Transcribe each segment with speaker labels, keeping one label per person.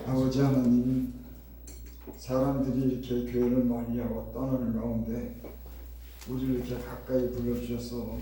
Speaker 1: 아버지 하나님, 사람들이 이렇게 교회를 멀리하고 떠나는 가운데 우리를 이렇게 가까이 불러주셔서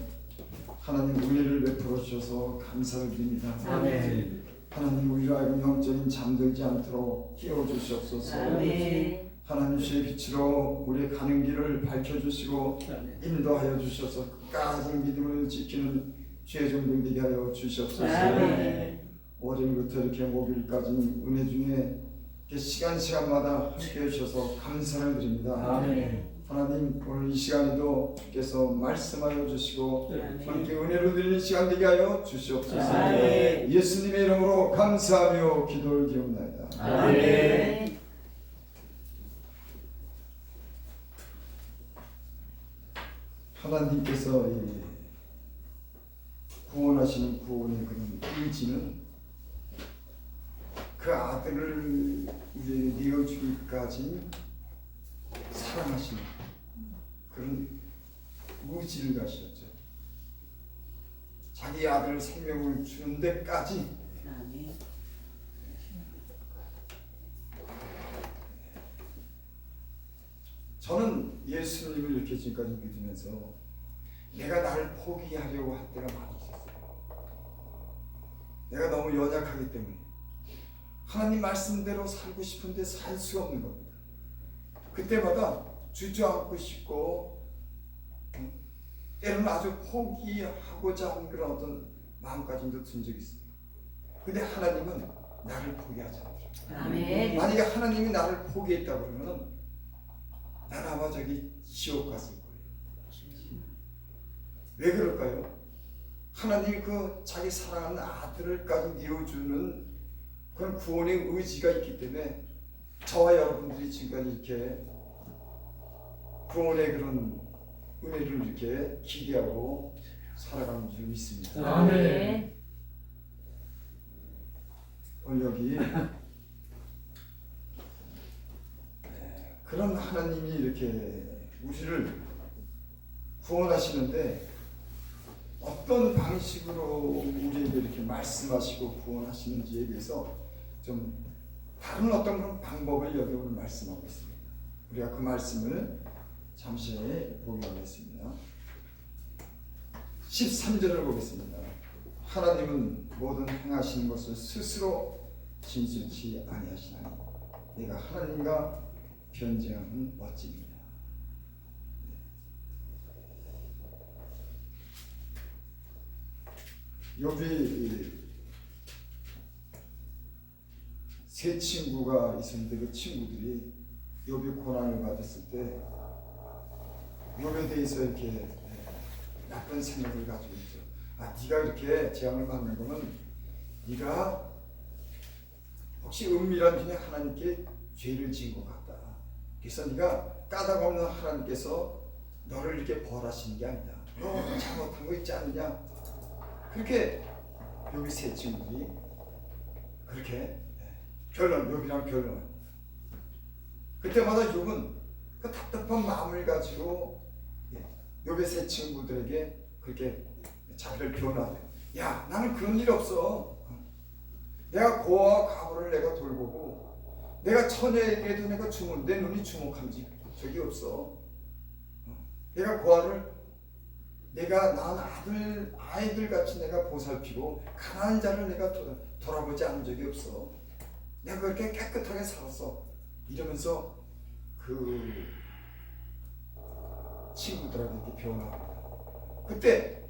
Speaker 1: 하나님 은혜를 베풀어 주셔서 감사를 드립니다.
Speaker 2: 아멘.
Speaker 1: 하나님 우리가 알고 영적인 잠들지 않도록 깨워주시옵소서.
Speaker 2: 아멘.
Speaker 1: 하나님 주의 빛으로 우리의 가는 길을 밝혀주시고 인도하여 주셔서 끝까지 믿음을 지키는 주의 종들 되게 하여 주시옵소서.
Speaker 2: 아멘.
Speaker 1: 월요일부터 이렇게 목요일까지 은혜 중에 이렇게 시간마다 함께해 주셔서 감사를 드립니다.
Speaker 2: 아멘.
Speaker 1: 하나님 오늘 이 시간에도 주께서 말씀하여 주시고
Speaker 2: 아멘.
Speaker 1: 함께 은혜로 드리는 시간 되게 하여 주시옵소서.
Speaker 2: 아멘.
Speaker 1: 예수님의 이름으로 감사하며 기도를 드립니다.
Speaker 2: 아멘.
Speaker 1: 하나님께서 이 구원하시는 구원의 그런 의지는 그 아들을 우리에게 내어주기까지 사랑하시는 그런 의지를 가셨죠. 자기 아들 생명을 주는 데까지
Speaker 2: 아멘.
Speaker 1: 저는 예수님을 이렇게 지금까지 믿으면서 내가 나를 포기하려고 할 때가 많이 있었어요. 내가 너무 연약하기 때문에 하나님 말씀대로 살고 싶은데 살 수 없는 겁니다. 그때마다 주저앉고 싶고 때로는 아주 포기하고자 하는 그런 어떤 마음가짐도 든 적이 있습니다. 근데 하나님은 나를 포기하지 않으셔.
Speaker 2: 아멘.
Speaker 1: 만약에 하나님이 나를 포기했다 그러면은 난 아마 저기 지옥 갔을 거예요. 왜 그럴까요? 하나님이 그 자기 사랑하는 아들을까지 내어주는 그런 구원의 의지가 있기 때문에 저와 여러분들이 지금까지 이렇게 구원의 그런 은혜를 이렇게 기대하고 살아가는 줄 믿습니다.
Speaker 2: 아멘.
Speaker 1: 오늘 여기 그런 하나님이 이렇게 우리를 구원하시는데 어떤 방식으로 우리에게 이렇게 말씀하시고 구원하시는지에 대해서 좀 다른 어떤 그런 방법을 여기 오늘 말씀하고 있습니다. 우리가 그 말씀을 잠시 보기 하겠습니다. 13절을 보겠습니다. 하나님은 모든 행하시는 것을 스스로 진실치 아니하시나니 내가 하나님과 변증하는 멋짐이다. 여기 세 친구가 있었는데 그 친구들이 욥이 고난을 받았을 때 욥에 대해서 이렇게 나쁜 생각을 가지고 있죠. 아, 네가 이렇게 재앙을 받는 거는 네가 혹시 은밀한 중에 하나님께 죄를 지은 것 같다. 그래서 네가 까닭 없는 하나님께서 너를 이렇게 벌하시는 게 아니다. 너 잘못한 거 있지 않느냐? 그렇게 욥이 세 친구들이 그렇게 욥이랑 결론. 그때마다 욥은 그 답답한 마음을 가지고 욥의 세 친구들에게 그렇게 자기를 변화해. 야, 나는 그런 일 없어. 내가 고아와 과부를 내가 돌보고 내가 처녀에게도 내가 내 눈이 주목한 적이 없어. 내가 고아를 내가 낳은 아이들 같이 내가 보살피고 가난한 자를 내가 돌아보지 않은 적이 없어. 내가 그렇게 깨끗하게 살았어. 이러면서 그 친구들한테 이렇게 변화합니다. 그때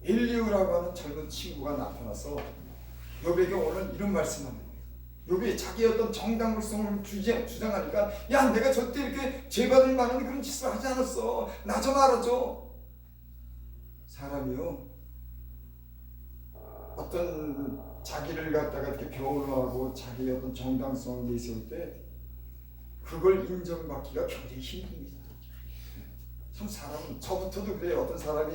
Speaker 1: 엘리우라고 하는 젊은 친구가 나타나서 욥에게 오늘 이런 말씀을 합니다. 욥이 자기 어떤 정당성을 주장하니까 야, 내가 저때 이렇게 죄받을 만한 그런 짓을 하지 않았어. 나 좀 알아줘. 사람이요, 어떤 자기를 갖다가 이렇게 변호하고 자기의 어떤 정당성을 내세울 때 그걸 인정받기가 굉장히 힘듭니다. 참 사람은, 저부터도 그래요. 어떤 사람이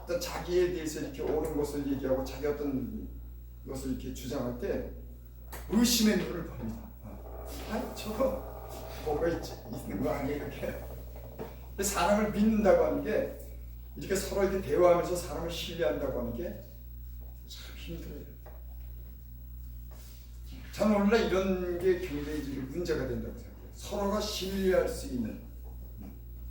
Speaker 1: 어떤 자기에 대해서 이렇게 옳은 것을 얘기하고 자기 어떤 것을 이렇게 주장할 때 의심의 눈을 봅니다. 아니, 저거 뭐가 있는 거 아니에요? 이렇게. 사람을 믿는다고 하는 게 이렇게 서로 이렇게 대화하면서 사람을 신뢰한다고 하는 게 참 힘들어요. 저는 오늘날 이런 게 굉장히 지금 문제가 된다고 생각해요. 서로가 신뢰할 수 있는.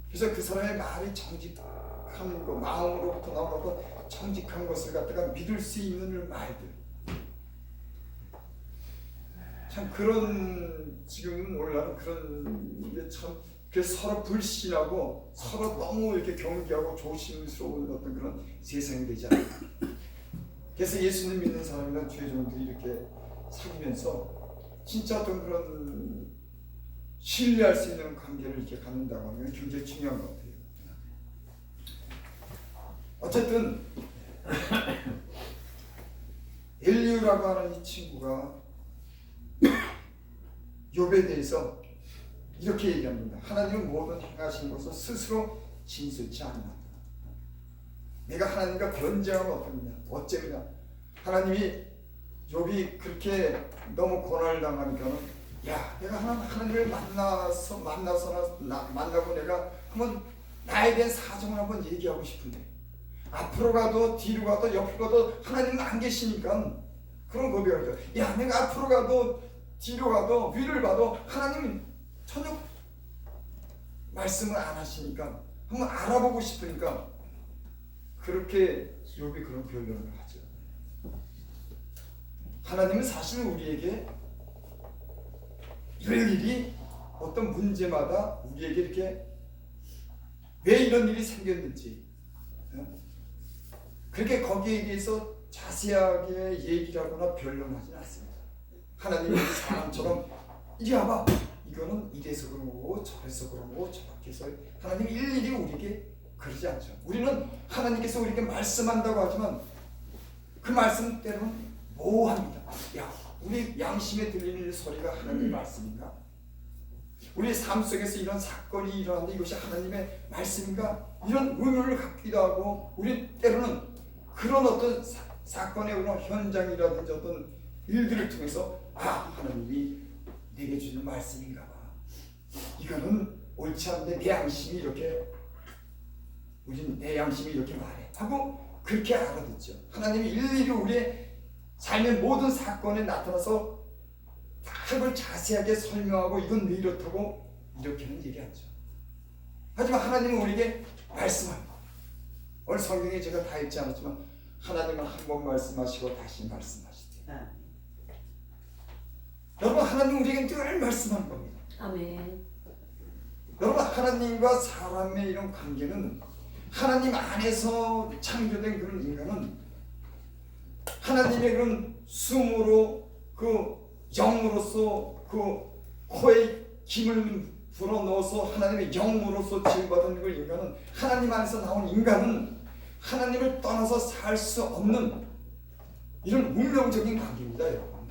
Speaker 1: 그래서 그 사람의 말이 정직한 거, 마음으로부터 나오는 정직한 것을 갖다가 믿을 수 있는 말들. 참 그런 지금 오늘날은 그런 게 참 그래서 서로 불신하고 서로 너무 이렇게 경계하고 조심스러운 어떤 그런 세상이 되지 않나. 그래서 예수님 믿는 사람이나 주의 종들이 이렇게 사귀면서 진짜 어떤 그런 신뢰할 수 있는 관계를 이렇게 갖는다고 하면 굉장히 중요한 것 같아요. 어쨌든 엘리후라고 하는 이 친구가 욥에 대해서 이렇게 얘기합니다. 하나님은 모든 행하신 것을 스스로 진술치 않는다. 내가 하나님과 변쟁하면 어쩌느냐. 하나님이 욥이 그렇게 너무 고난을 당하니까는 야, 내가 하나님을 만나고 내가 한번 나에 대한 사정을 한번 얘기하고 싶은데 앞으로 가도 뒤로 가도 옆으로 가도 하나님은 안 계시니까 그런 고백을 하죠. 야, 내가 앞으로 가도 뒤로 가도 위를 봐도 하나님은 전혀 말씀을 안 하시니까 한번 알아보고 싶으니까 그렇게 욥이 그런 변론을 하죠. 하나님은 사실 우리에게 일일이 어떤 문제마다 우리에게 이렇게 왜 이런 일이 생겼는지 그렇게 거기에 대해서 자세하게 얘기를 하거나 변론하지는 않습니다. 하나님이 사람처럼 이리 와봐, 이거는 이래서 그런 거고 저래서 그런 거고 저렇게 해서 하나님이 일일이 우리에게 그러지 않죠. 우리는 하나님께서 우리에게 말씀한다고 하지만 그 말씀 때로는 모호합니다. 야, 우리 양심에 들리는 소리가 하나님의 말씀인가? 우리 삶 속에서 이런 사건이 일어나는데 이것이 하나님의 말씀인가? 이런 의문을 갖기도 하고 우리 때로는 그런 어떤 사건의 그런 현장이라든지 어떤 일들을 통해서 하나님이 내게 주는 말씀인가 봐. 이거는 옳지 않은데 내 양심이 이렇게 내 양심이 이렇게 말해 하고 그렇게 알아듣죠. 하나님이 일일이 우리의 삶의 모든 사건에 나타나서 다 그걸 자세하게 설명하고 이건 왜 이렇다고 이렇게는 얘기하죠. 하지만 하나님은 우리에게 말씀합니다. 오늘 성경에 제가 다 읽지 않았지만 하나님은 한 번 말씀하시고 다시 말씀하시대요. 여러분, 하나님 우리에게 늘 말씀하는 겁니다.
Speaker 2: 아멘.
Speaker 1: 여러분, 하나님과 사람의 이런 관계는 하나님 안에서 창조된 그런 인간은 하나님의 그런 숨으로 그 영으로서 그 코에 김을 불어넣어서 하나님의 영으로서 지음받은 그 인간은 하나님 안에서 나온 인간은 하나님을 떠나서 살 수 없는 이런 운명적인 관계입니다. 여러분,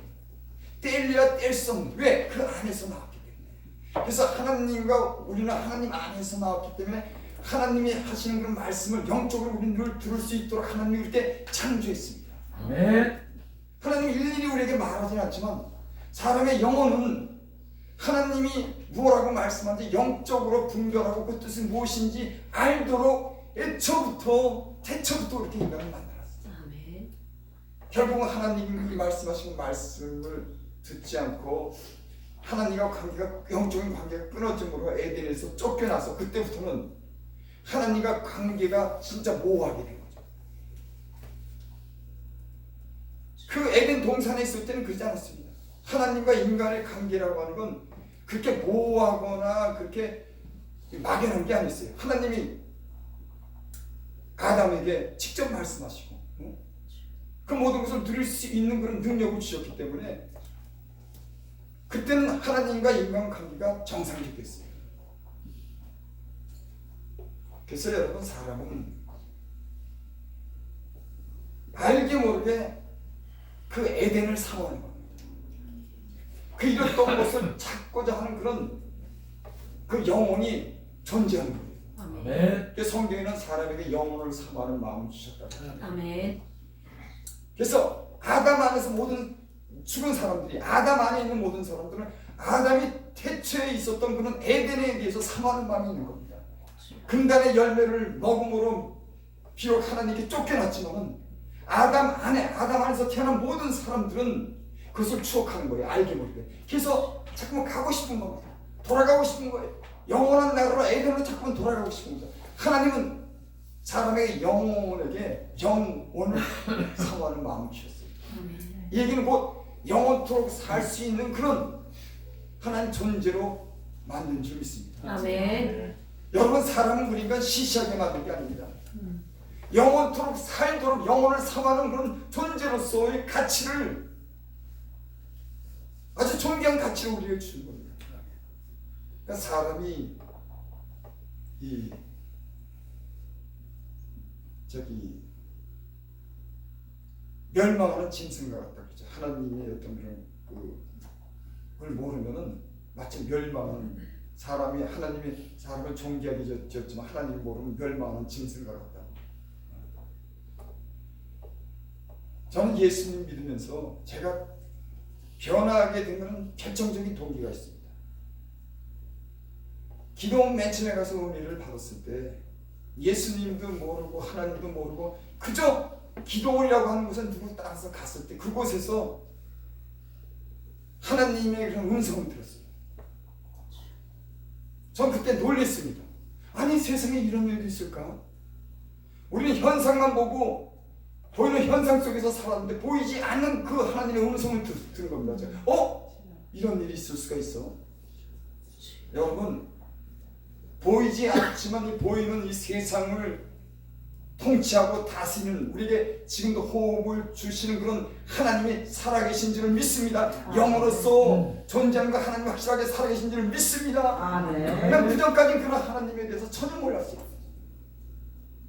Speaker 1: 뗄래야 뗄 수 없는, 왜? 그 안에서 나왔기 때문에. 그래서 하나님과 우리는 하나님 안에서 나왔기 때문에 하나님이 하시는 그런 말씀을 영적으로 우리는 늘 들을 수 있도록 하나님이 그렇게 창조했습니다.
Speaker 3: 아멘.
Speaker 1: 하나님이 일일이 우리에게 말하지는 않지만 사람의 영혼은 하나님이 뭐라고 말씀하는지 영적으로 분별하고 그 뜻이 무엇인지 알도록 태초부터 그렇게 인간을 만들었어요.
Speaker 2: 아멘.
Speaker 1: 결국은 하나님이 말씀하신 말씀을 듣지 않고 하나님과 영적인 관계가 끊어짐으로 에덴에서 쫓겨나서 그때부터는 하나님과 관계가 진짜 모호하게 된 거죠. 그 에덴 동산에 있을 때는 그러지 않았습니다. 하나님과 인간의 관계라고 하는 건 그렇게 모호하거나 그렇게 막연한 게 아니었어요. 하나님이 아담에게 직접 말씀하시고 그 모든 것을 누릴 수 있는 그런 능력을 주셨기 때문에 그때는 하나님과 인간 관계가 정상이 됐어요. 그래서 여러분, 사람은 알게 모르게 그 에덴을 사모하는 겁니다. 그 잃었던 것을 찾고자 하는 그런 그 영혼이 존재하는 거예요.
Speaker 3: 아멘.
Speaker 1: 그래서 성경에는 사람에게 영혼을 사모하는 마음을 주셨다고.
Speaker 2: 아멘.
Speaker 1: 그래서 아담 안에서 모든 죽은 사람들이, 아담 안에 있는 모든 사람들은 아담이 태초에 있었던 그런 에덴에 대해서 사모하는 마음이 있는 겁니다. 금단의 열매를 먹음으로 비록 하나님께 쫓겨났지만은 아담 안에서 태어난 모든 사람들은 그것을 추억하는 거예요. 알게 모르게. 그래서 자꾸만 가고 싶은 겁니다. 돌아가고 싶은 거예요. 영원한 나라로 에덴으로 자꾸만 돌아가고 싶은 거죠. 하나님은 사람에게 영혼에게 영혼을 사모하는 마음을 주셨어요. 이 얘기는 곧 영원토록 살 수 있는 그런 하나님 존재로 만든 줄 믿습니다.
Speaker 2: 아멘.
Speaker 1: 여러분, 사람은 그러니까 시시하게 만든 게 아닙니다. 영원토록 살도록 영혼을 사모하는 그런 존재로서의 가치를, 아주 존귀한 가치를 우리에게 주는 겁니다. 그러니까 사람이 멸망하는 짐승과 같다 그러죠. 하나님의 어떤 그런 그걸 모르면은 마치 멸망하는, 사람이 하나님이 사람을 존귀하게 지었지만 하나님을 모르면 멸망하는 짐승과 같다. 저는 예수님 믿으면서 제가 변화하게 된 것은 결정적인 동기가 있습니다. 기도원 맨 처음에 가서 은혜를 받았을 때 예수님도 모르고 하나님도 모르고 그저 기도원이라고 하는 곳은 누구 따라서 갔을 때 그곳에서 하나님의 그런 음성을 들었어요. 전 그때 놀랐습니다. 아니, 세상에 이런 일도 있을까? 우리는 현상만 보고 보이는 현상 속에서 살았는데 보이지 않는 그 하나님의 음성을 듣는 겁니다. 이런 일이 있을 수가 있어? 여러분, 보이지 않지만 이 보이는 이 세상을 통치하고 다스리는, 우리에게 지금도 호흡을 주시는 그런 하나님이 살아계신 줄을 믿습니다. 영으로서 존재하는 그 하나님이 확실하게 살아계신 줄을 믿습니다. 난 그전까지는 그런 하나님에 대해서 전혀 몰랐어요.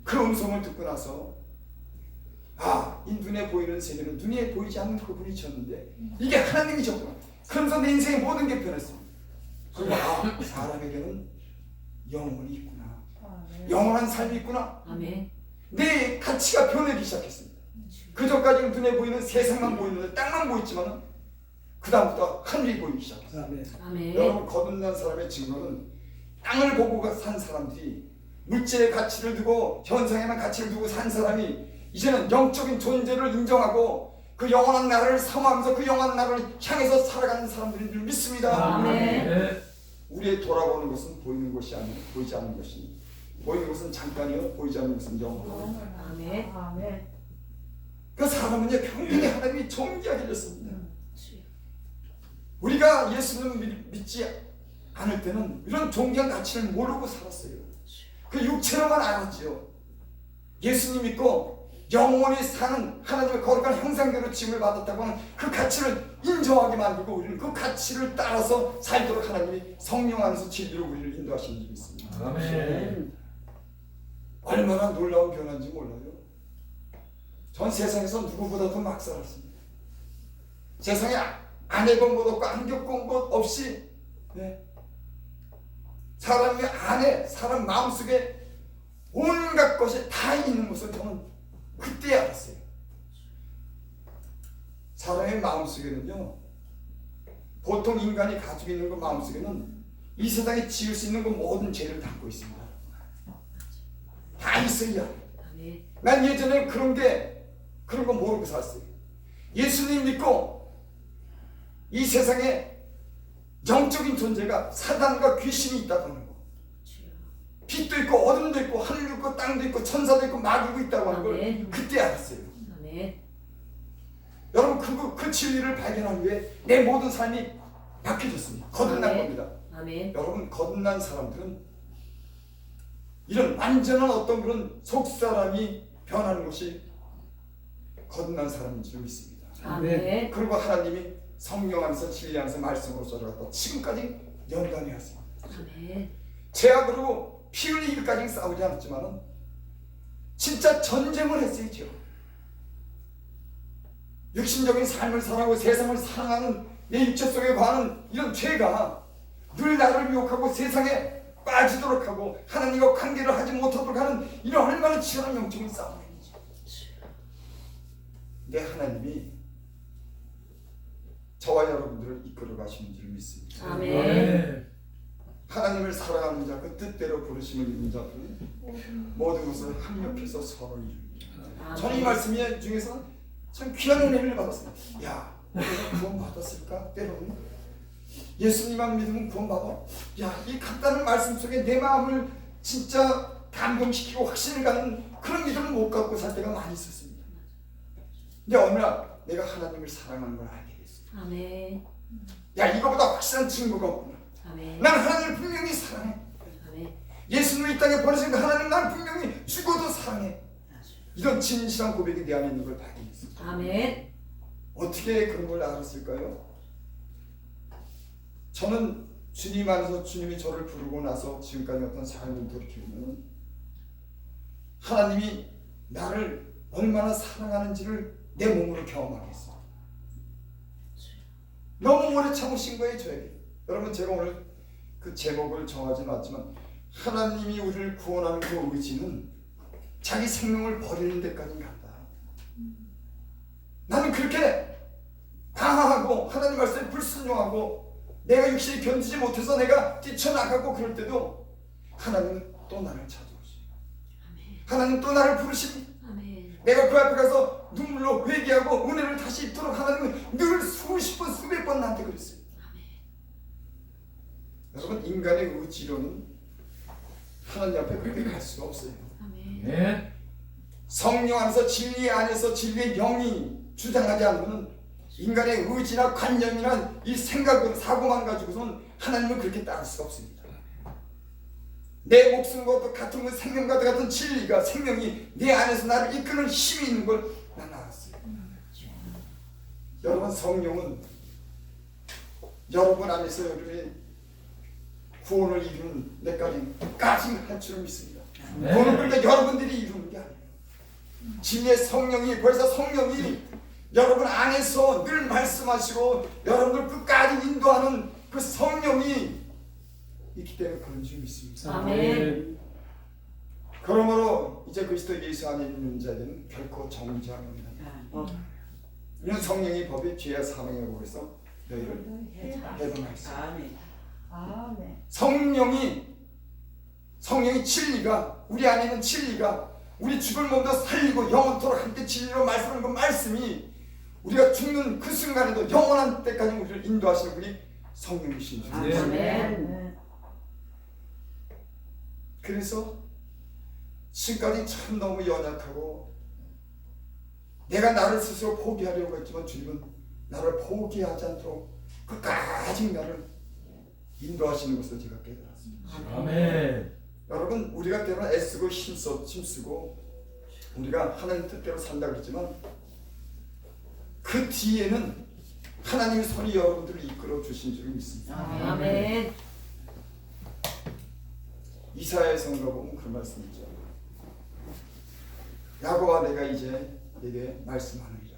Speaker 1: 그 음성을 듣고 나서 이 눈에 보이는 세계는 눈에 보이지 않는 그분이 졌는데 이게 하나님이셨구나. 그러면서 내 인생의 모든 게 변했습니다. 그리고 사람에게는 영혼이 있구나. 영원한 삶이 있구나.
Speaker 2: 아멘.
Speaker 1: 내 가치가 변하기 시작했습니다. 그전까지는 눈에 보이는 세상만 보이는데 땅만 보였지만 그 다음부터 하늘이 보이기 시작했어요.
Speaker 2: 아멘.
Speaker 1: 여러분, 거듭난 사람의 증거는 땅을 보고 산 사람들이 물질의 가치를 두고 현상에만 가치를 두고 산 사람이 이제는 영적인 존재를 인정하고 그 영원한 나라를 사모하면서 그 영원한 나라를 향해서 살아가는 사람들인 줄 믿습니다.
Speaker 2: 아멘.
Speaker 1: 우리의 돌아보는 것은 보이는 것이 아니고 보이지 않는 것이, 보이는 것은 잠깐이요 보이지 않는 것은 영원.
Speaker 2: 아멘.
Speaker 1: 그 사람은요 평생에 하나님이 존귀하게 해줬습니다. 우리가 예수님을 믿지 않을 때는 이런 존귀한 가치를 모르고 살았어요. 그 육체로만 알았죠. 예수님 믿고 영원히 사는 하나님의 거룩한 형상대로 지음을 받았다고 하는 그 가치를 인정하게 만들고 우리는 그 가치를 따라서 살도록 하나님이 성령 안에서 진리로 우리를 인도하시는 줄 믿습니다.
Speaker 3: 아멘.
Speaker 1: 얼마나 놀라운 변화인지 몰라요. 전 세상에서 누구보다도 막 살았습니다. 세상에 안 해본 것 없고 안 겪은 것 없이 사람의 안에, 사람 마음속에 온갖 것이 다 있는 것을 저는 그때 알았어요. 사람의 마음속에는요, 보통 인간이 가지고 있는 그 마음속에는 이 세상에 지을 수 있는 그 모든 죄를 담고 있습니다. 다 있어요. 난 예전에 그런 거 모르고 살았어요. 예수님 믿고 이 세상에 영적인 존재가 사단과 귀신이 있다고 하는 거, 빛도 있고 어둠도 있고 하늘도 있고 땅도 있고 천사도 있고 마귀도 있다고 하는 걸 그때 알았어요. 여러분, 그 진리를 발견한 후에 내 모든 삶이 바뀌어졌습니다. 거듭난 겁니다. 여러분, 거듭난 사람들은 이런 완전한 어떤 그런 속사람이 변하는 것이 거듭난 사람인 줄 믿습니다. 그리고 하나님이 성령 안에서 진리 안에서 말씀으로 저를 지금까지 연단해 왔습니다. 죄악으로 피 흘리기까지 싸우지 않았지만은 진짜 전쟁을 했어요. 육신적인 삶을 살아가고 세상을 사랑하는 내 육체 속에 관한 이런 죄가 늘 나를 유혹하고 세상에 빠지도록 하고 하나님과 관계를 하지 못하도록 하는 이런 얼마나 치열한 영적인 싸움이죠. 내 하나님이 저와 여러분들을 이끌어 가시는 줄 믿습니다. 하나님을 사랑하는 자, 그 뜻대로 부르심을 입는 자들은 모든 것을 합력해서 선을 이룹니다. 저는 이 말씀 중에서 참 귀한 은혜를 받았습니다. 내가 구원받았을까? 때로는 예수님만 믿으면 구원받아? 야, 이 간단한 말씀 속에 내 마음을 진짜 감동시키고 확신을 갖는 그런 믿음을 못 갖고 살 때가 많이 있었습니다. 근데 어느 날 내가 하나님을 사랑하는 걸 알게 됐어요.
Speaker 3: 아멘.
Speaker 1: 야, 이거보다 확실한 증거가 없구나.
Speaker 3: 아멘.
Speaker 1: 난 하나님을 분명히 사랑해.
Speaker 3: 아멘.
Speaker 1: 예수님을 이 땅에 보내신 하나님 난 분명히 죽어도 사랑해. 이런 진실한 고백이 내 안에 있는 걸 발견했어요.
Speaker 3: 아멘.
Speaker 1: 어떻게 그런 걸 알았을까요? 저는 주님 안에서 주님이 저를 부르고 나서 지금까지 어떤 삶을 돌이켜보면 하나님이 나를 얼마나 사랑하는지를 내 몸으로 경험하게 했어요. 너무 오래 참으신 거예요, 저에게. 여러분, 제가 오늘 그 제목을 정하지는 않지만 하나님이 우리를 구원하는 그 의지는 자기 생명을 버리는 데까지 간다. 나는 그렇게 방황하고 하나님 말씀에 불순종하고 내가 육신이 견디지 못해서 내가 뛰쳐나가고 그럴 때도 하나님은 또 나를 찾아오시고 하나님 또 나를 부르시니
Speaker 3: 아멘.
Speaker 1: 내가 그 앞에 가서 눈물로 회개하고 은혜를 다시 입도록 하나님은 늘 수십 번 수백 번 나한테 그랬어요. 여러분, 인간의 의지로는 하나님 앞에 그렇게 갈 수가 없어요.
Speaker 3: 아멘.
Speaker 2: 네.
Speaker 1: 성령 안에서 진리 안에서 진리의 영이 주장하지 않으면 인간의 의지나 관념이나 이 생각으로 사고만 가지고선 하나님을 그렇게 따를 수가 없습니다. 내 목숨과 같은 그 생명과 같은 진리가 생명이 내 안에서 나를 이끄는 힘이 있는 걸 난 알았어요. 여러분, 성령은 여러분 안에서 여러분의 구원을 이루는 데까지 할 줄을 믿습니다.
Speaker 2: 네.
Speaker 1: 구원을 그러니까 여러분들이 이루는 게 아니에요. 진리의 성령이 벌써 성령이 여러분 안에서 늘 말씀하시고 여러분들 끝까지 인도하는 그 성령이 있기 때문에 그런 줄 믿습니다.
Speaker 3: 아멘.
Speaker 1: 그러므로 이제 그리스도 예수 안에 있는 자들은 결코 정죄함이 없나니 이는 성령의 법이 죄와 사망의 법에서 너희를 해방하였습니다.
Speaker 4: 아멘.
Speaker 2: 아멘.
Speaker 1: 성령이 진리가 우리 안에 있는 진리가 우리 죽을 몸도 살리고 영원토록 함께 진리로 말씀하는 그 말씀이 우리가 죽는 그 순간에도 영원한 때까지 우리를 인도하시는 분이 성령이신 줄.
Speaker 2: 네.
Speaker 3: 아멘.
Speaker 1: 그래서 지금까지 참 너무 연약하고 내가 나를 스스로 포기하려고 했지만 주님은 나를 포기하지 않도록 끝까지 나를 인도하시는 것을 제가 깨달았습니다.
Speaker 2: 아멘.
Speaker 1: 여러분, 우리가 때로는 애쓰고 힘쓰고 우리가 하나님 뜻대로 산다 그랬지만 그 뒤에는 하나님의 손이 여러분들을 이끌어 주신 줄 믿습니다.
Speaker 3: 아멘.
Speaker 1: 이사야의 성가 보면 그런 말씀이 있죠. 야곱아, 내가 이제 네게 말씀하느니라.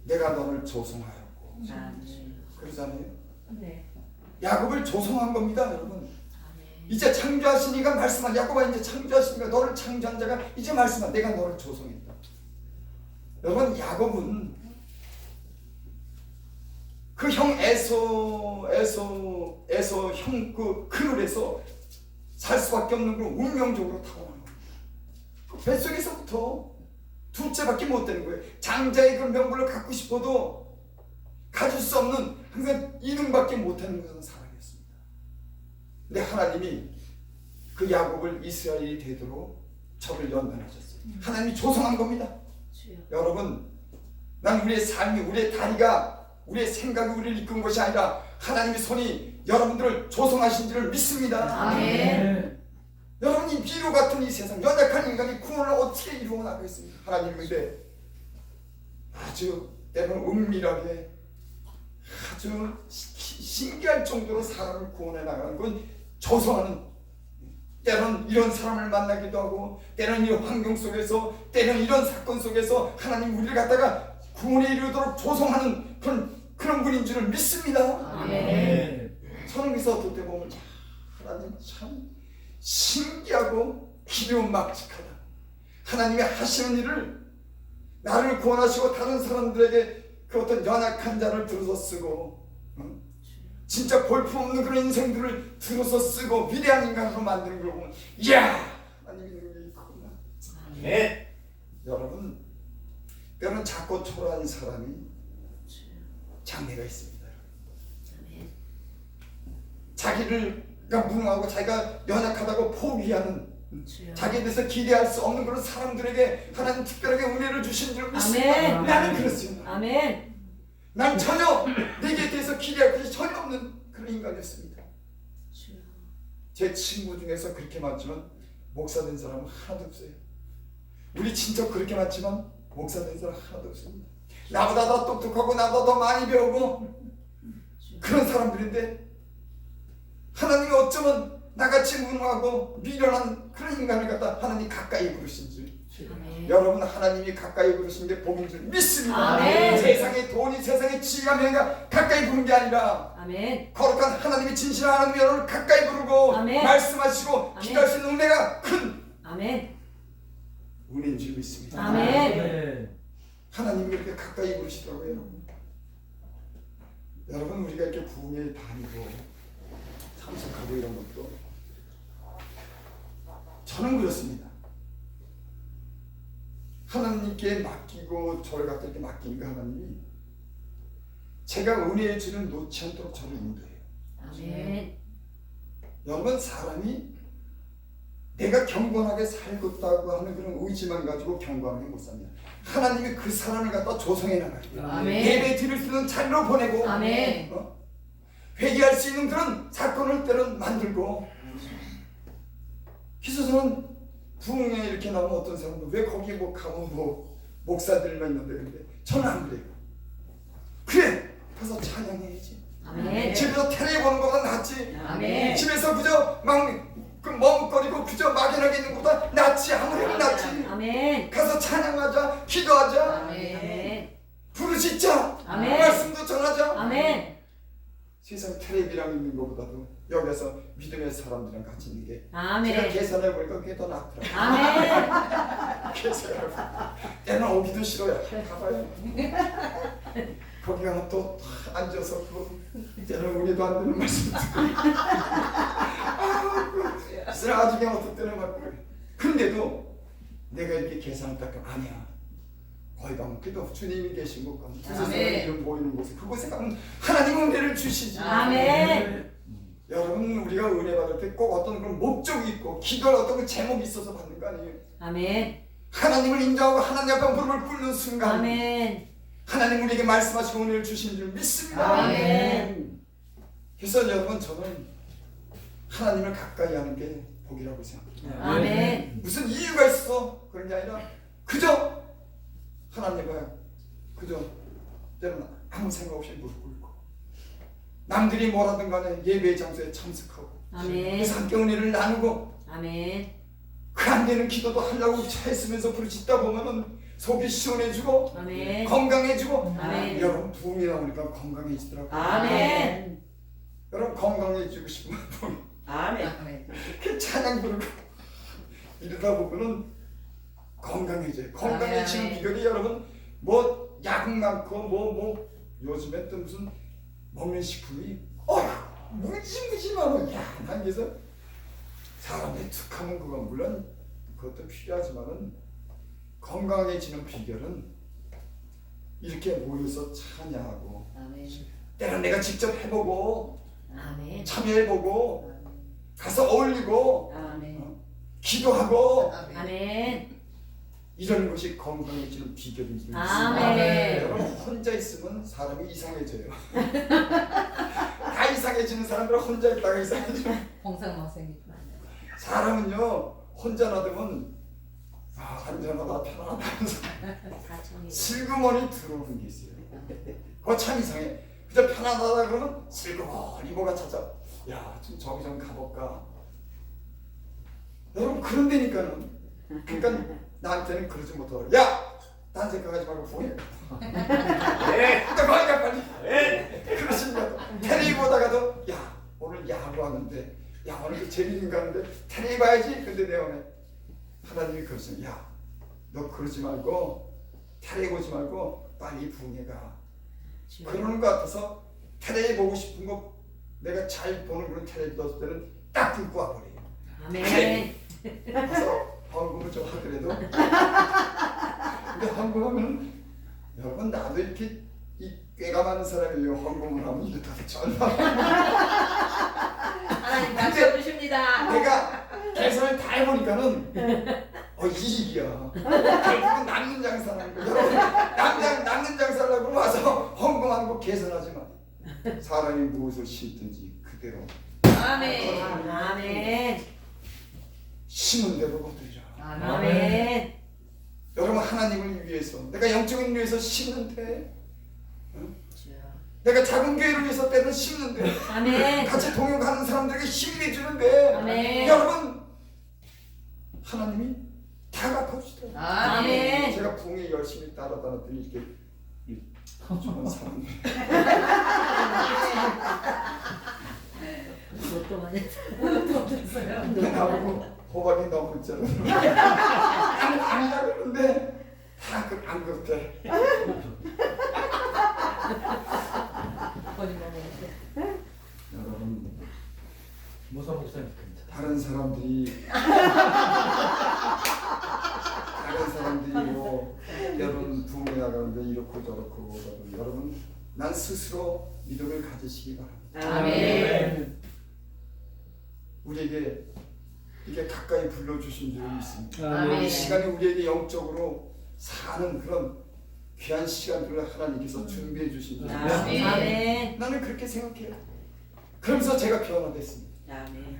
Speaker 1: 내가 너를 조성하였고. 그러잖아요.
Speaker 2: 네.
Speaker 1: 야곱을 조성한 겁니다, 여러분.
Speaker 3: 아멘.
Speaker 1: 이제 창조하시니까 말씀한 야곱아, 이제 창조하시니까 너를 창조한 자가 이제 말씀한 내가 너를 조성했다. 여러분, 야곱은 그 형 에서 형 그 그늘에서 살 수밖에 없는 그 운명적으로 타고난 거예요. 그 뱃속에서부터 둘째밖에 못 되는 거예요. 장자의 그 명분을 갖고 싶어도 가질 수 없는 항상 이름밖에 못하는 것은 사람이었습니다. 근데 하나님이 그 야곱을 이스라엘이 되도록 저를 연단하셨어요. 하나님이 조성한 겁니다.
Speaker 3: 주여.
Speaker 1: 여러분, 난 우리의 삶이, 우리의 다리가, 우리의 생각이 우리를 이끈 것이 아니라 하나님의 손이 여러분들을 조성하신 줄을 믿습니다.
Speaker 3: 아멘.
Speaker 1: 여러분, 이 비료 같은 이 세상, 연약한 인간이 구원을 어떻게 이루어 나가겠습니까? 하나님인데 아주 때로는 은밀하게 아주 신기할 정도로 사람을 구원해 나가는 건 조성하는, 때로는 이런 사람을 만나기도 하고 때로는 이런 환경 속에서 때로는 이런 사건 속에서 하나님 우리를 갖다가 구원에 이르도록 조성하는 그런 분인 줄을 믿습니다.
Speaker 3: 아멘.
Speaker 1: 저는 그래서 어떨 때 보면 하나님 참 신기하고 기묘막직하다. 하나님이 하시는 일을 나를 구원하시고 다른 사람들에게 그 어떤 연약한 자를 들어서 쓰고 진짜 볼품없는 그런 인생들을 들어서 쓰고 위대한 인간으로 만드는 걸 보면 이야, 하나님이 능력이 있구나.
Speaker 2: 네.
Speaker 1: 여러분, 때로는 작고 초라한 사람이 장애가 있습니다.
Speaker 3: 아멘.
Speaker 1: 자기가 무능하고 자기가 연약하다고 포기하는
Speaker 3: 주여.
Speaker 1: 자기에 대해서 기대할 수 없는 그런 사람들에게 하나님 특별하게 은혜를 주신 줄 믿습니다.
Speaker 3: 아멘.
Speaker 1: 나는 그렇습니다.
Speaker 3: 아멘.
Speaker 1: 난 전혀 내게 대해서 기대할 것이 전혀 없는 그런 인간이었습니다.
Speaker 3: 주여.
Speaker 1: 제 친구 중에서 그렇게 많지만 목사 된 사람은 하나도 없어요. 우리 친척 그렇게 많지만 목사 된 사람 하나도 없습니다. 나보다 더 똑똑하고 나보다 더 많이 배우고 그런 사람들인데 하나님이 어쩌면 나같이 무능하고 미련한 그런 인간을 갖다 하나님 가까이 부르신지
Speaker 3: 아멘.
Speaker 1: 여러분 하나님이 가까이 부르신 게 복인 줄 믿습니다.
Speaker 3: 아멘.
Speaker 1: 세상의 돈이 세상의 지위가 명예가 가까이 부른 게 아니라
Speaker 3: 아멘.
Speaker 1: 거룩한 하나님이 진실한 하나님이 여러분을 가까이 부르고
Speaker 3: 아멘.
Speaker 1: 말씀하시고
Speaker 3: 아멘.
Speaker 1: 기도할 수 있는 은혜가 큰
Speaker 3: 아멘.
Speaker 1: 은혜인 줄 믿습니다.
Speaker 3: 아멘.
Speaker 1: 하나님이 이렇게 가까이 부르시더라고요. 여러분. 여러분 우리가 이렇게 부흥회에 다니고 참석하고 이런 것도 저는 그렇습니다. 하나님께 맡기고 저를 갖다 이렇게 맡기니까 하나님이 제가 은혜의 줄을 놓지 않도록 저를 인도해요.
Speaker 3: 아멘.
Speaker 1: 여러분 사람이 내가 경건하게 살겠다고 하는 그런 의지만 가지고 경건하게 못 삽니다. 하나님이 그 사람을 갖다 조성해 나가요.
Speaker 3: 아멘.
Speaker 1: 예배 드릴 수 있는 자리로 보내고
Speaker 3: 아멘.
Speaker 1: 회개할 수 있는 그런 사건을 때론 만들고 그래서 저는 부흥에 이렇게 나오면 어떤 사람은 왜 거기 뭐 가면 뭐 목사들만 있는데 근데 저는 안 그래요. 그래 가서 찬양해야지.
Speaker 3: 아멘.
Speaker 1: 집에서 테레비 보는 것보다 낫지.
Speaker 3: 아멘.
Speaker 1: 집에서 그저 막 머뭇거리고 그저 막연하게 있는 것보다 낫지. 아무래도 낫지.
Speaker 3: 아멘.
Speaker 1: 가서 찬양하자, 기도하자,
Speaker 3: 아멘.
Speaker 1: 부르짖자,
Speaker 3: 아멘.
Speaker 1: 말씀도 전하자.
Speaker 3: 아멘.
Speaker 1: 세상 텔레비랑 있는 것보다도 여기서 믿음의 사람들이랑 같이 있는 게 제가
Speaker 3: 아멘.
Speaker 1: 계산해 보니까 그게 더 낫더라고요.
Speaker 3: 아멘.
Speaker 1: 계산해 때는 오기도 싫어요. 가봐요. 거기 가면 또 앉아서 때는 우리도 안 되는 말씀 듣고 나중에 어떤 때는 막 그래. 근데도 내가 이렇게 계산을 딱 아니야. 거기 가면 그래도 주님이 계신 곳 가면 두 세상에 이름 보이는 곳에 그곳에 가면 하나님은 은혜를 주시지.
Speaker 3: 아멘.
Speaker 1: 여러분 우리가 은혜 받을 때 꼭 어떤 그런 목적이 있고 기도할 어떤 그 제목이 있어서 받는 거 아니에요.
Speaker 3: 아멘.
Speaker 1: 하나님을 인정하고 하나님 앞에 무릎을 꿇는 순간
Speaker 3: 아멘.
Speaker 1: 하나님 우리에게 말씀하시고 은혜를 주신 줄 믿습니다.
Speaker 3: 아멘.
Speaker 1: 그래서 여러분 저는 하나님을 가까이 하는 게 복이라고 생각합니다.
Speaker 3: 아멘.
Speaker 1: 무슨 이유가 있어 그런 게 아니라 그저 하나님을 그저 때로는 아무 생각 없이 무릎 꿇고 남들이 뭐라든 간에 예배 장소에 참석하고
Speaker 3: 아멘.
Speaker 1: 그래서 함께 은혜를 나누고
Speaker 3: 아멘.
Speaker 1: 그 안 되는 기도도 하려고 차있으면서 부르짖다 보면은 속이 시원해지고
Speaker 3: 아멘.
Speaker 1: 건강해지고
Speaker 3: 아멘.
Speaker 1: 여러분 부흥이 나오니까 건강해지더라고요.
Speaker 3: 아멘.
Speaker 1: 여러분 건강해지고 싶으면
Speaker 3: 아멘.
Speaker 1: 그 찬양 부르고 이러다 보면은 건강해져요. 건강해지는
Speaker 3: 아멘.
Speaker 1: 비결이 여러분 뭐 약 많고 뭐 요즘에 또 무슨 먹는 식품이 무지무지 많아. 난 그래서 사람들이 툭하면 그건 물론 그것도 필요하지만은 건강해지는 비결은 이렇게 모여서 찬양하고 때는 내가 직접 해보고
Speaker 3: 아멘.
Speaker 1: 참여해보고 가서 어울리고
Speaker 3: 아멘.
Speaker 1: 기도하고
Speaker 3: 아멘.
Speaker 1: 이런 것이 건강해지는 비결인 줄 믿습니다.
Speaker 3: 아멘.
Speaker 1: 여러분 혼자 있으면 사람이 이상해져요. 다 이상해지는 사람들은 혼자 있다가 이상해져요.
Speaker 4: 공상모생이
Speaker 1: 사람은요 혼자 놔두면 안전하다 편안하다 하면서 슬그머니 들어오는 게 있어요. 그거 참 이상해. 그저 편안하다 그러면 슬그머니 뭐가 찾아. 야, 좀 저기 좀 가볼까. 여러분 그런 데니까는 그러니까 나한테는 그러지 못하고 야! 딴 생각하지 말고 부해. 네. 또 거기 가 빨리. 네. 그러십니다. 테레비 보다가도 야 오늘 야구하는데 야 오늘 재밌는 거 하는데 테레비 봐야지. 근데 내 안에 하나님이 그러시면 야 너 그러지 말고 테레비 보지 말고 빨리 부흥회 가. 그러는 것 같아서 테레비 보고 싶은 거 내가 잘 보는 그런 테레비 봤을 때는 딱 끊고 와버려요.
Speaker 3: 아멘.
Speaker 1: 가서 헌금을 좀 하더라도 근데 헌금하면 여러분 나도 이렇게 꾀가 많은 사람이 헌금을 하면 이렇다도 얼마
Speaker 3: 하나님 감사주십니다.
Speaker 1: 내가 계산을 다 해보니까는 이익이야. 결국은 남는 장사라는 거. 여러분 남는 장사라고 와서 헌금하는 거 계산하지 마. 사람이 무엇을 심든지 그대로
Speaker 3: 아멘. 아멘.
Speaker 1: 심은 대로 거두리라.
Speaker 3: 아멘.
Speaker 1: 여러분 하나님을 위해서 내가 영적인 위해서 심는데 내가 작은 교회를 위해서 때는 심는데
Speaker 3: 아멘.
Speaker 1: 같이 동역하는 사람들에게 힘이 주는데
Speaker 3: 아멘.
Speaker 1: 여러분 하나님이 다 갚아주시더라고요.
Speaker 3: 아멘.
Speaker 1: 제가 부흥에 열심히 따라다녔더니 이렇게 좋은 사람들
Speaker 3: 로또 많이
Speaker 1: 나보고 호박이 너무 있잖아. 아니라 그러는데 다 안 그렇대. 여러분
Speaker 4: 모사 목사님
Speaker 1: 다른 사람들이 뭐 여러분 부흥에 나가는데 이렇고 저렇고 그러고 여러분 난 스스로 믿음을 가지시기 바랍니다.
Speaker 3: 아멘.
Speaker 1: 우리에게 이게 가까이 불러주신 줄을 믿습니다.
Speaker 3: 아멘.
Speaker 1: 이 시간이 우리에게 영적으로 사는 그런 귀한 시간들을 하나님께서 준비해 주신 줄 믿습니다.
Speaker 3: 아멘.
Speaker 1: 나는 그렇게 생각해요. 그러면서 제가 변화됐습니다.
Speaker 3: 아멘.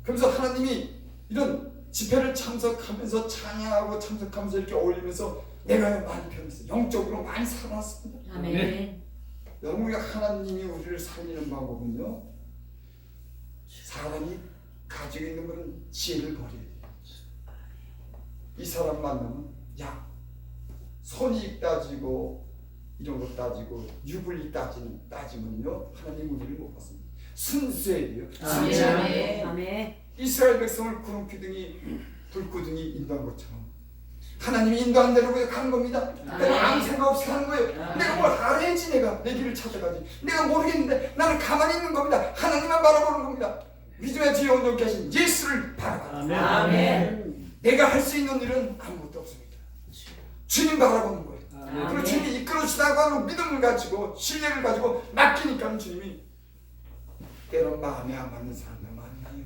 Speaker 1: 그러면서 하나님이 이런 집회를 참석하면서 찬양하고 참석하면서 이렇게 어울리면서 내가 많이 변했어요. 영적으로 많이 살았습니다.
Speaker 3: 아멘.
Speaker 1: 여러분 우리가 하나님이 우리를 살리는 방법은요. 사람이 가지고 있는 그런 지혜를 버려야 돼요. 이 사람 만나면 야 손이익 따지고 이런 거 따지고 유불리 따지면요 하나님 우리를 못 받습니다. 순수해야 돼요.
Speaker 3: 아멘. 아멘.
Speaker 1: 이스라엘 백성을 구름 기둥이 불구둥이 인도한 것처럼 하나님이 인도한 대로 가는 겁니다. 내가 아무 생각 없이 가는 거예요. 내가 뭘 알아야지 내가 내 길을 찾아가지. 내가 모르겠는데 나는 가만히 있는 겁니다. 하나님만 바라보는 겁니다. 믿음의 뒤에 온전 계신 예수를 바라봐.
Speaker 3: 아멘.
Speaker 1: 내가 할 수 있는 일은 아무것도 없습니다. 주님 바라보는 거예요.
Speaker 3: 아멘.
Speaker 1: 그리고 주님이 이끌어주다고 하는 믿음을 가지고 신뢰를 가지고 맡기니까 주님이 때론 마음에 안 맞는 사람들 만나요.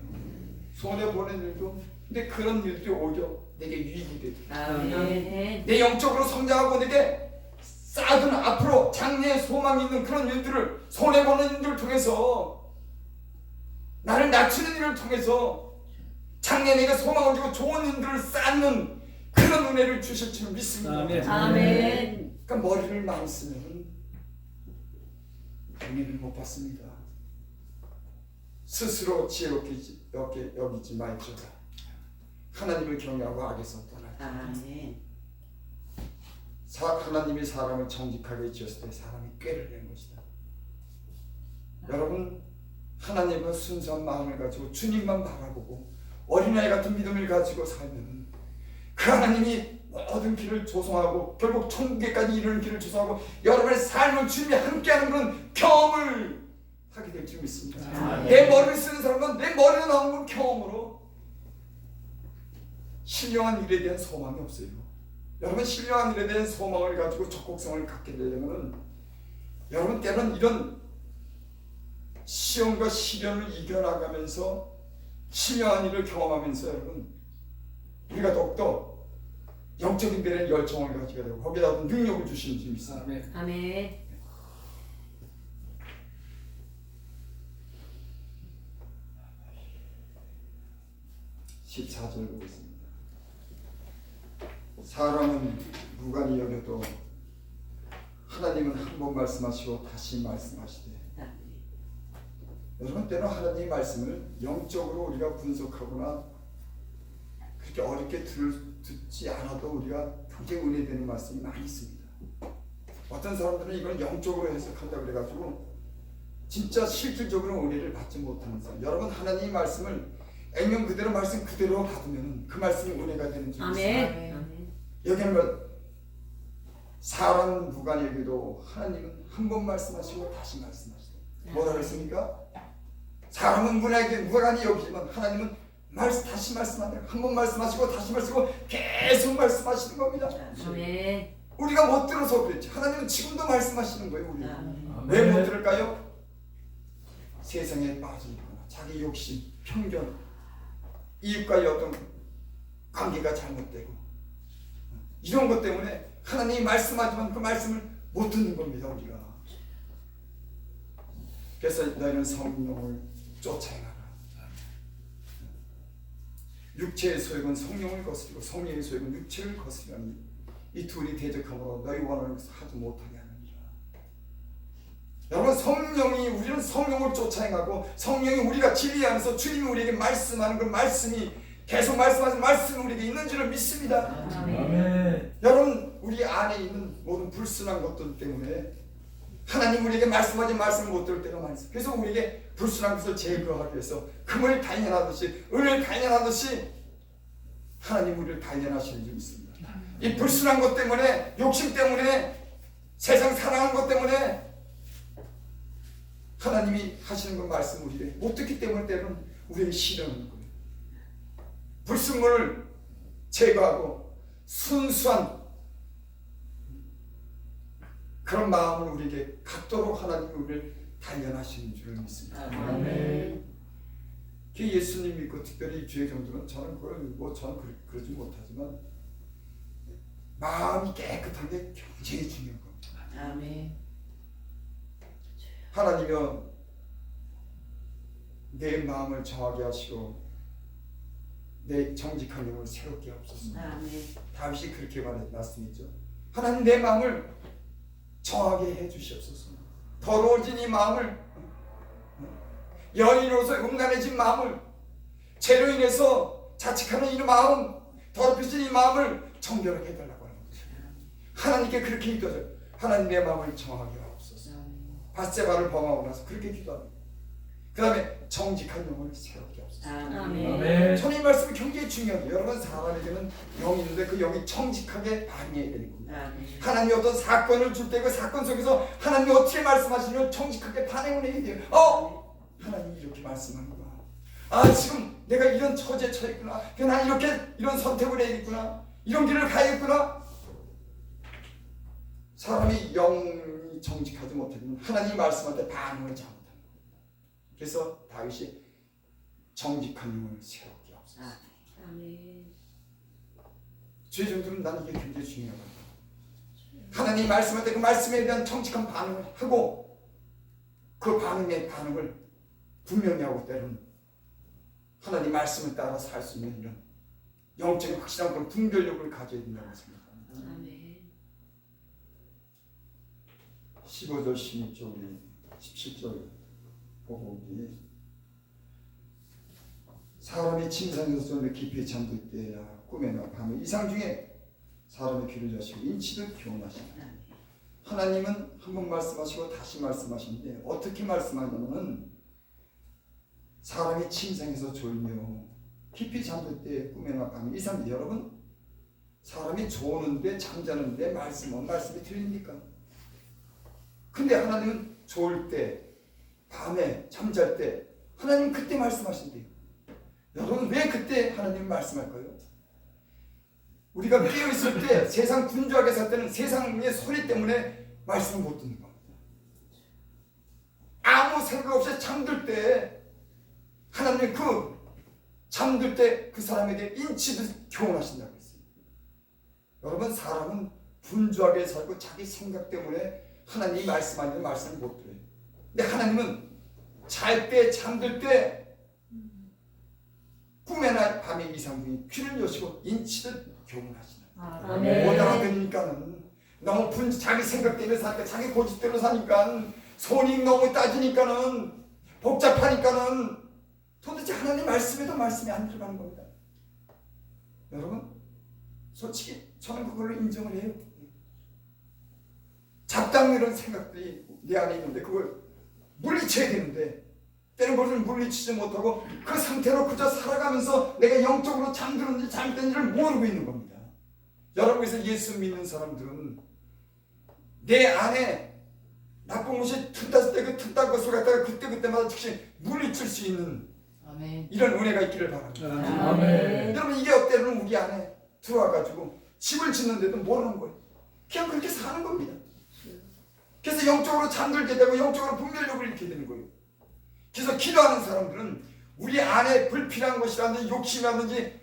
Speaker 1: 손해 보는 일도 근데 그런 일들이 오히려 내게 유익이 되죠.
Speaker 3: 아멘.
Speaker 1: 내 영적으로 성장하고 내게 쌓아둔 앞으로 장래에 소망이 있는 그런 일들을 손해 보는 일들을 통해서 나를 낮추는 일을 통해서 장래에 내가 소망을 주고 좋은 일들을 쌓는 그런 은혜를 주실 줄 믿습니다.
Speaker 3: 아멘.
Speaker 1: 그러니까 머리를 많이 쓰면 은혜를 못 받습니다. 스스로 지혜롭게 여기지 말지어다. 하나님을 경외하고 악에서 떠나자.
Speaker 3: 아멘.
Speaker 1: 하나님이 사람을 정직하게 지었을 때 사람이 꾀를 낸 것이다. 여러분 하나님과 순수한 마음을 가지고 주님만 바라보고 어린아이 같은 믿음을 가지고 살면 그 하나님이 모든 길을 조성하고 결국 천국에까지 이르는 길을 조성하고 여러분의 삶을 주님이 함께하는 그런 경험을 하게 될 줄 믿습니다.
Speaker 3: 아멘.
Speaker 1: 내 머리를 쓰는 사람은 내 머리에 나온 건 경험으로 신령한 일에 대한 소망이 없어요. 여러분 신령한 일에 대한 소망을 가지고 적극성을 갖게 되려면 여러분 때로는 이런 시험과 시련을 이겨나가면서 신령한 일을 경험하면서 여러분 우리가 더욱더 영적인 데는 열정을 가지게 되고 거기다 능력을 주시는 줄 믿습니다.
Speaker 3: 아멘.
Speaker 1: 14절 보겠습니다. 사람은 무관히 여겨도 하나님은 한 번 말씀하시고 다시 말씀하시되 여러분 때는 하나님의 말씀을 영적으로 우리가 분석하거나 그렇게 어렵게 듣지 않아도 우리가 굉장히 은혜되는 말씀이 많이 있습니다. 어떤 사람들은 이걸 영적으로 해석한다고 그래가지고 진짜 실질적으로 은혜를 받지 못하는 사람. 여러분 하나님의 말씀을 액면 그대로 말씀 그대로 받으면 그 말씀이 은혜가 되는 줄 믿습니다.
Speaker 3: 아멘.
Speaker 1: 여기는 사람은 무관에게도 하나님은 한 번 말씀하시고 다시 말씀하시다. 뭐라 그랬습니까? 사람은 무관히 여기지만 하나님은 다시 말씀한다. 한 번 말씀하시고 다시 말씀하시고 계속 말씀하시는 겁니다.
Speaker 3: 아멘.
Speaker 1: 우리가 못 들어서 그랬지. 하나님은 지금도 말씀하시는 거예요. 우리
Speaker 3: 아멘.
Speaker 1: 왜 못 들을까요? 세상에 빠져 있거나 자기 욕심, 편견, 이웃과의 어떤 관계가 잘못되고 이런 것 때문에 하나님이 말씀하지만 그 말씀을 못 듣는 겁니다. 우리가. 그래서 너희는 성령을 쫓아행하라. 육체의 소욕은 성령을 거스리고 성령의 소욕은 육체를 거스리니 이 둘이 대적함으로 너희 원하는 것을 하지 못하게 하느니라. 여러분, 우리는 성령을 쫓아행하고 성령이 우리가 진리 안에서 주님이 우리에게 말씀하는 그 말씀이 계속 말씀하신 말씀이 우리에게 있는 줄을 믿습니다.
Speaker 4: 아멘.
Speaker 1: 여러분, 우리 안에 있는 모든 불순한 것들 때문에 하나님 우리에게 말씀하지 말씀을 못 들을 때가 많이 있어요. 그래서 우리에게 불순한 것을 제거하기 위해서 금을 단련하듯이 은을 단련하듯이 하나님 우리를 단련하시는 줄 믿습니다. 이 불순한 것 때문에, 욕심 때문에, 세상 사랑하는 것 때문에 하나님이 하시는 그 말씀 우리에게 못 듣기 때문에 때로는 우리에게 싫어하는 거예요. 불순물을 제거하고 순수한 그런 마음을 우리에게 갖도록 하나님이 우리를 단련하시는 줄을 믿습니다.
Speaker 3: 아멘.
Speaker 1: 그 예수님 믿고 특별히 주의 정도는 저는 저는 그러지 못하지만 마음이 깨끗한 게 굉장히 중요한 겁니다.
Speaker 3: 아멘.
Speaker 1: 하나님은 내 마음을 정하게 하시고 내 정직한 영을 새롭게 하옵소서.
Speaker 3: 아멘.
Speaker 1: 다윗이 그렇게 말씀했죠. 하나님 내 마음을 정하게 해주시옵소서. 더러워진 이 마음을, 여인으로서 음란해진 마음을, 죄로 인해서 자책하는 이 마음, 더럽혀진 이 마음을 정결하게 해달라고 하는 거죠. 하나님께 그렇게 기도해요. 하나님 내 마음을 정하게 하옵소서. 밧세바를 범하고 나서 그렇게 기도합니다. 그 다음에 정직한 영을 새롭게 하옵소서.
Speaker 3: 아멘.
Speaker 4: 아멘.
Speaker 1: 저는 이 말씀이 굉장히 중요해요. 여러분, 사람에게는 영이 있는데 그 영이 정직하게 반응해야 되는 겁니다.
Speaker 3: 아멘.
Speaker 1: 하나님이 어떤 사건을 줄 때 그 사건 속에서 하나님이 어떻게 말씀하시는 정직하게 반응을 해야 돼요. 하나님이 이렇게 말씀하는구나. 지금 내가 이런 처지에 처했구나. 난 이렇게 이런 선택을 해야겠구나. 이런 길을 가야겠구나. 사람이 영이 정직하지 못하면 하나님이 말씀할 때 반응을 잘못합니다. 그래서 다윗이 정직한 영을 새롭게 하옵소서.
Speaker 3: 아멘.
Speaker 1: 주의 종들은 나는 이게 굉장히 중요하다. 하나님이 말씀할 때 그 말씀에 대한 정직한 반응을 하고 그 반응을 분명히 하고 때로는 하나님 말씀을 따라 살 수 있는 이런 영적인 확실한 그런 분별력을 가져야 된다고 생각합니다.
Speaker 3: 아멘.
Speaker 1: 15절, 16절, 17절 보고 우리 사람이 침상에서 좀 깊이 잠들 때야 꿈에나 밤에 이상 중에 사람의 귀를 여시고 인치도 교훈하신다. 하나님은 한 번 말씀하시고 다시 말씀하시는데 어떻게 말씀하냐면 사람이 침상에서 졸며 깊이 잠들 때 꿈에나 밤에 이상. 여러분, 사람이 조는데 잠자는데 말씀이 들립니까? 근데 하나님은 졸 때, 밤에 잠잘 때 하나님 그때 말씀하신대요. 여러분, 왜 그때 하나님 말씀할까요? 우리가 깨어있을 때, 세상 분주하게 살 때는 세상의 소리 때문에 말씀을 못 듣는 겁니다. 아무 생각 없이 잠들 때 하나님은 잠들 때 그 사람에게 인치듯 교훈하신다고 했어요. 여러분, 사람은 분주하게 살고 자기 생각 때문에 하나님이 말씀하는 말씀을 못 들어요. 근데 하나님은 잘 때, 잠들 때, 꿈에나 밤에 이상 중에 귀를 여시고 인치듯 교훈하시나.
Speaker 3: 아멘.
Speaker 1: 못 알아들으니까는 너무 자기 생각 때문에 사니까, 자기 고집대로 사니까, 손이 너무 따지니까는, 복잡하니까는 도대체 하나님 말씀에도 말씀이 안 들어가는 겁니다. 여러분, 솔직히 저는 그걸로 인정을 해요. 잡다한 이런 생각들이 내 안에 있는데 그걸 물리쳐야 되는데 때는 그것을 물리치지 못하고 그 상태로 그저 살아가면서 내가 영적으로 잠들었는지 잠든지를 모르고 있는 겁니다. 여러분께서 예수 믿는 사람들은 내 안에 나쁜 것이 틈탔을 때 그 틈딴 것을 갖다가 그때마다 즉시 물리칠 수 있는
Speaker 3: 아멘.
Speaker 1: 이런 은혜가 있기를 바랍니다.
Speaker 4: 아멘.
Speaker 1: 여러분, 이게 어때는 우리 안에 들어와가지고 집을 짓는데도 모르는 거예요. 그냥 그렇게 사는 겁니다. 그래서 영적으로 잠들게 되고 영적으로 분별력을 잃게 되는 거예요. 그래서 기도하는 사람들은 우리 안에 불필요한 것이라든지 욕심이라든지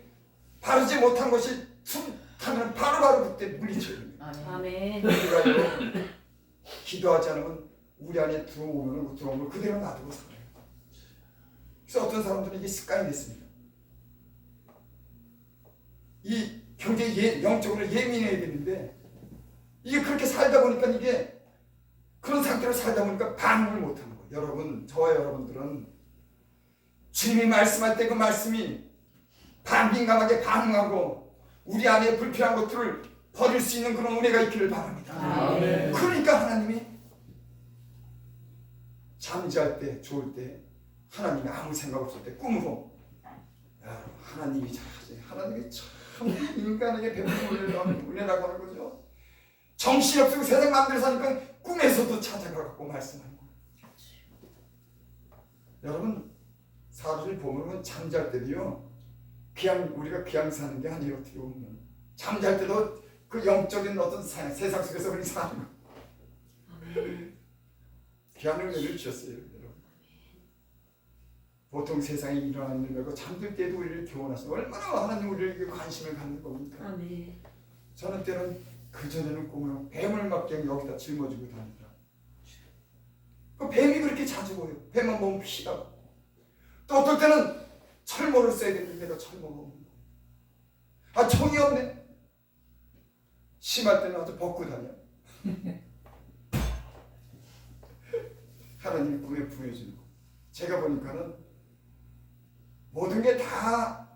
Speaker 1: 바르지 못한 것이 숨타면 바로바로 그때 물리쳐요.
Speaker 3: 아멘.
Speaker 1: 우리가요 기도하지 않으면 우리 안에 들어오는 걸 그대로 놔두고 살아요. 그래서 어떤 사람들은 이게 습관이 됐습니다. 이 굉장히 영적으로 예민해야 되는데 이게 그렇게 살다 보니까 이게 그런 상태로 살다 보니까 반응을 못하는 거예요. 여러분, 저와 여러분들은 주님이 말씀할 때 그 말씀이 민감하게 반응하고 우리 안에 불필요한 것들을 버릴 수 있는 그런 은혜가 있기를 바랍니다.
Speaker 3: 아멘.
Speaker 1: 그러니까 하나님이 잠잘 때, 좋을 때 하나님이 아무 생각 없을 때 꿈으로 여러분, 하나님이 잘하지. 하나님이 참 인간에게 베푸는 은혜라고 하는 거죠. 정신없고 세상 마음대로 사니까 꿈에서도 찾아가고 말씀하는 거예요. 여러분, 사람을 보면 잠잘 때도요 그냥 우리가 그냥 사는 게 아니에요. 어떻게 보면 잠잘 때도 그 영적인 어떤 세상 속에서 우리 사는 거예요. 귀한 은혜를 주셨어요. 여러분. 보통 세상에 일어나는 일 말고 잠들 때도 우리를 교훈하시고 얼마나 하나님 우리에게 관심을 갖는 겁니까?
Speaker 3: 아멘.
Speaker 1: 저는 때는 그전에는 꿈을 뱀을 막 그냥 여기다 짊어지고 다니더라. 그 뱀이 그렇게 자주 보여요. 뱀만 보면 피다고. 또 어떨 때는 철모를 써야 되는데 내가 철모가 없는 거예요. 아, 총이 없네. 심할 때는 아주 벗고 다녀. 하나님이 꿈에 부여주는 거. 제가 보니까는 모든 게 다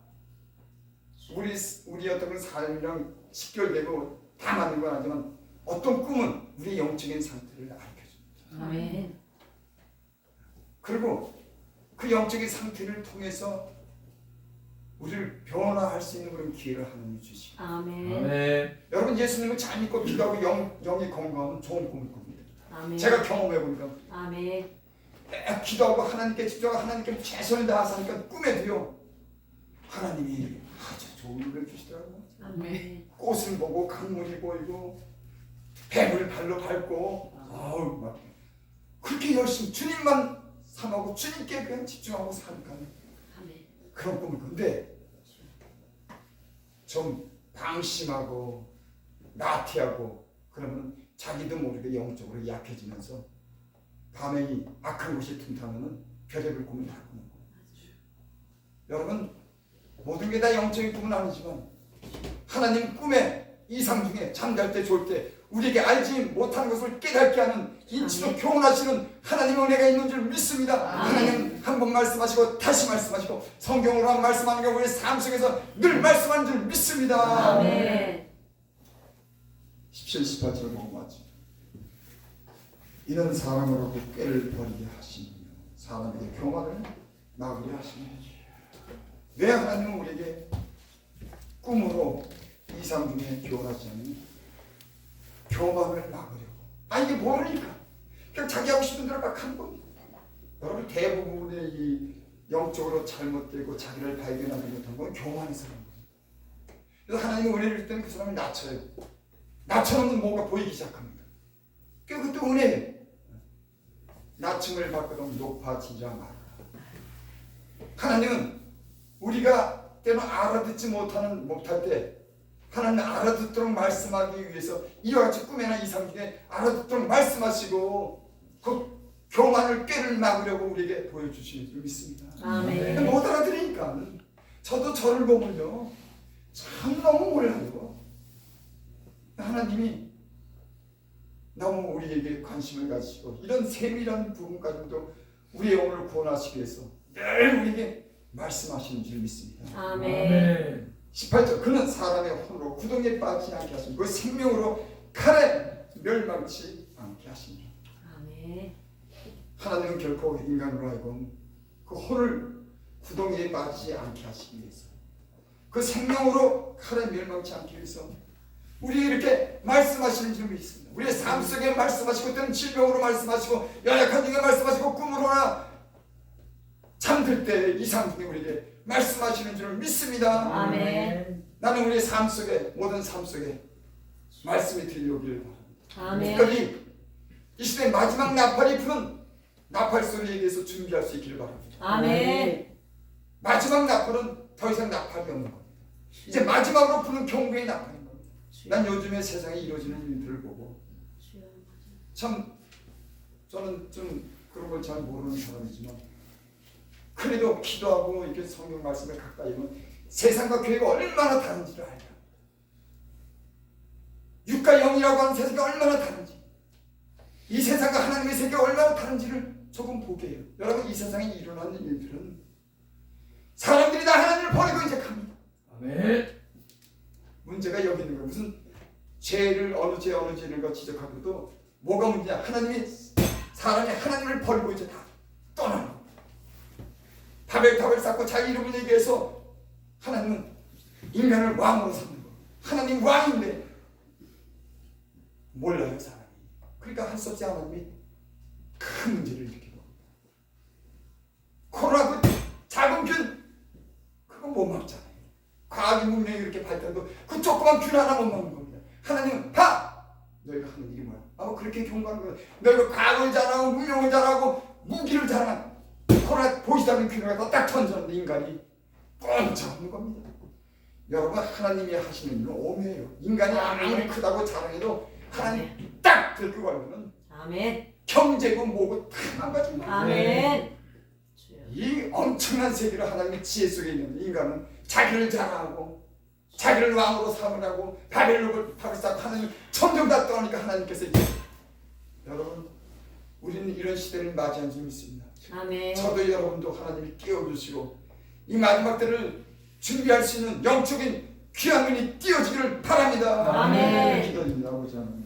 Speaker 1: 우리 어떤 그 삶이랑 직결되고 다 맞는 건 아니지만 어떤 꿈은 우리 영적인 상태를 알려줍니다.
Speaker 3: 아멘.
Speaker 1: 그리고 그 영적인 상태를 통해서 우리를 변화할 수 있는 그런 기회를 하나님이 주시고
Speaker 3: 아멘.
Speaker 4: 아멘.
Speaker 1: 여러분 예수님을 잘 믿고 기도하고 영이 건강하면 좋은 꿈을 꿉니다.
Speaker 3: 아멘.
Speaker 1: 제가 경험해보니까
Speaker 3: 아멘.
Speaker 1: 기도하고 하나님께 집중하고 하나님께 최선을 다해서 하니까 꿈에도요 하나님이 아주 좋은 일을 주시더라고요.
Speaker 3: 아멘.
Speaker 1: 꽃을 보고 강물이 보이고 뱀을 발로 밟고 막 그렇게 열심히 주님만 삼하고 주님께 그냥 집중하고 사니까
Speaker 3: 아멘.
Speaker 1: 그런 꿈을 꾼데 좀 방심하고 나태하고 그러면 자기도 모르게 영적으로 약해지면서 밤에 이 악한 것이 틈타면은 별의별 꿈을 다 꾸는 거예요. 여러분 모든 게 다 영적인 꿈은 아니지만 하나님 꿈에 이상 중에 잠잘 때 좋을 때 우리에게 알지 못한 것을 깨닫게 하는 인치도 교훈하시는 하나님의 은혜가 있는 줄 믿습니다. 하나님 한 번 말씀하시고 다시 말씀하시고 성경으로 한 말씀하는 게 우리 삶 속에서 늘 말씀하는 줄 믿습니다.
Speaker 3: 아멘.
Speaker 1: 17, 18절 보고 맞죠. 이런 사람으로 그 꾀를 버리게 하시며 사람에게 교만을 막으려 하시며 왜 하나님은 우리에게 꿈으로 이상 중에 교훈하지 않는 교만을 막으려고 이게 모르니까 그냥 자기 하고 싶은 대로 막 하는 겁니다. 여러분 대부분의 이 영적으로 잘못되고 자기를 발견하지 못한 건 교만해서 그런 거예요. 그래서 하나님이 은혜를 줄 때는 그 사람을 낮춰요. 낮춰놓으면 뭔가 보이기 시작합니다. 그것도 은혜예요. 낮춤을 받고도 높아지자 마라. 하나님은 우리가 때로 알아듣지 못할 때 하나님 알아듣도록 말씀하기 위해서 이와 같이 꿈에나 이상 중에 알아듣도록 말씀하시고 그 교만을 꾀를 막으려고 우리에게 보여주시는 줄 믿습니다.
Speaker 3: 아멘.
Speaker 1: 못 알아들으니까 저도 저를 보면요 참 너무 몰라요. 하나님이 너무 우리에게 관심을 가지시고 이런 세밀한 부분까지도 우리의 영혼을 구원하시기 위해서 늘 우리에게 말씀하시는 줄 믿습니다.
Speaker 3: 아멘.
Speaker 1: 18절 그는 사람의 혼으로 구덩이에 빠지지 않게 하시고 그 생명으로 칼에 멸망치 않게 하십니다.
Speaker 3: 아멘.
Speaker 1: 하나님은 결코 인간으로 하여금 그 혼을 구덩이에 빠지지 않게 하시기 위해서 그 생명으로 칼에 멸망치 않기 위해서 우리 이렇게 말씀하시는 줄 믿습니다. 우리의 삶 속에 말씀하시고 때는 질병으로 말씀하시고 연약한 중에 말씀하시고 꿈으로나 잠들 때 이상 중에 우리에게 말씀하시는 줄 믿습니다.
Speaker 3: 아멘.
Speaker 1: 나는 우리의 삶 속에 모든 삶 속에 말씀이 들려오기를 바랍니다.
Speaker 3: 아멘.
Speaker 1: 특별히 이 시대 마지막 나팔이 부는 나팔 소리에 대해서 준비할 수 있기를 바랍니다.
Speaker 3: 아멘.
Speaker 1: 마지막 나팔은 더 이상 나팔이 없는 겁니다. 이제 마지막으로 부는 경배의 나팔인 겁니다. 난 요즘에 세상에 이루어지는 일들을 보고 참 저는 좀 그런 걸 잘 모르는 사람이지만 그래도 기도하고 이렇게 성경 말씀을 가까이 하면 세상과 교회가 얼마나 다른지를 알죠. 육과 영이라고 하는 세상이 얼마나 다른지, 이 세상과 하나님의 세계가 얼마나 다른지를 조금 보게 해요. 여러분, 이 세상에 일어나는 일들은 사람들이 다 하나님을 버리고 이제 갑니다.
Speaker 4: 아멘.
Speaker 1: 문제가 여기 있는 거예요. 무슨 죄를 어느 죄를 거 지적하고도 뭐가 문제냐? 사람이 하나님을 버리고 이제 다 떠나는 거예요. 바벨탑을 쌓고 자기 이름을 얘기해서 하나님은 인간을 왕으로 삼는 거예요. 하나님 왕인데 몰라요, 사람이. 그러니까 할 수 없이 하나님이 큰 문제를 일으키고 코로나 그 작은 균 그거 못 막잖아요. 과학이 문명이 이렇게 발달도 그 조그만 균 하나 못 막는 겁니다. 하나님은 봐! 너희가 하는 일이 뭐야? 아마 그렇게 경고하는 거예요. 너희가 과학을 잘하고 문명을 잘하고 무기를 잘하는 코로나 보이지도 않는 균을 갖다 딱 던졌는데 인간이 뻥 잡는 겁니다. 여러분, 하나님이 하시는 일은 오묘해요. 인간이 아무리 크다고 자랑해도 하나님 딱 들고 가면은
Speaker 3: 아멘.
Speaker 1: 경제고 뭐고 다 망가집니다.
Speaker 3: 아멘.
Speaker 1: 이 엄청난 세계를 하나님의 지혜 속에 있는데 인간은 자기를 자랑하고 자기를 왕으로 삼으라고 바벨탑을 쌓고 하나님 점점 다 떠나니까 하나님께서 이제 여러분, 우리는 이런 시대를 맞이한 줄 믿습니다.
Speaker 3: 아멘.
Speaker 1: 저도 여러분도 하나님이 깨워주시고 이 마지막 때를 준비할 수 있는 영적인 귀한 눈이 띄어지기를 바랍니다.
Speaker 3: 아멘.
Speaker 1: 기도드립니다. 아버지 하나님.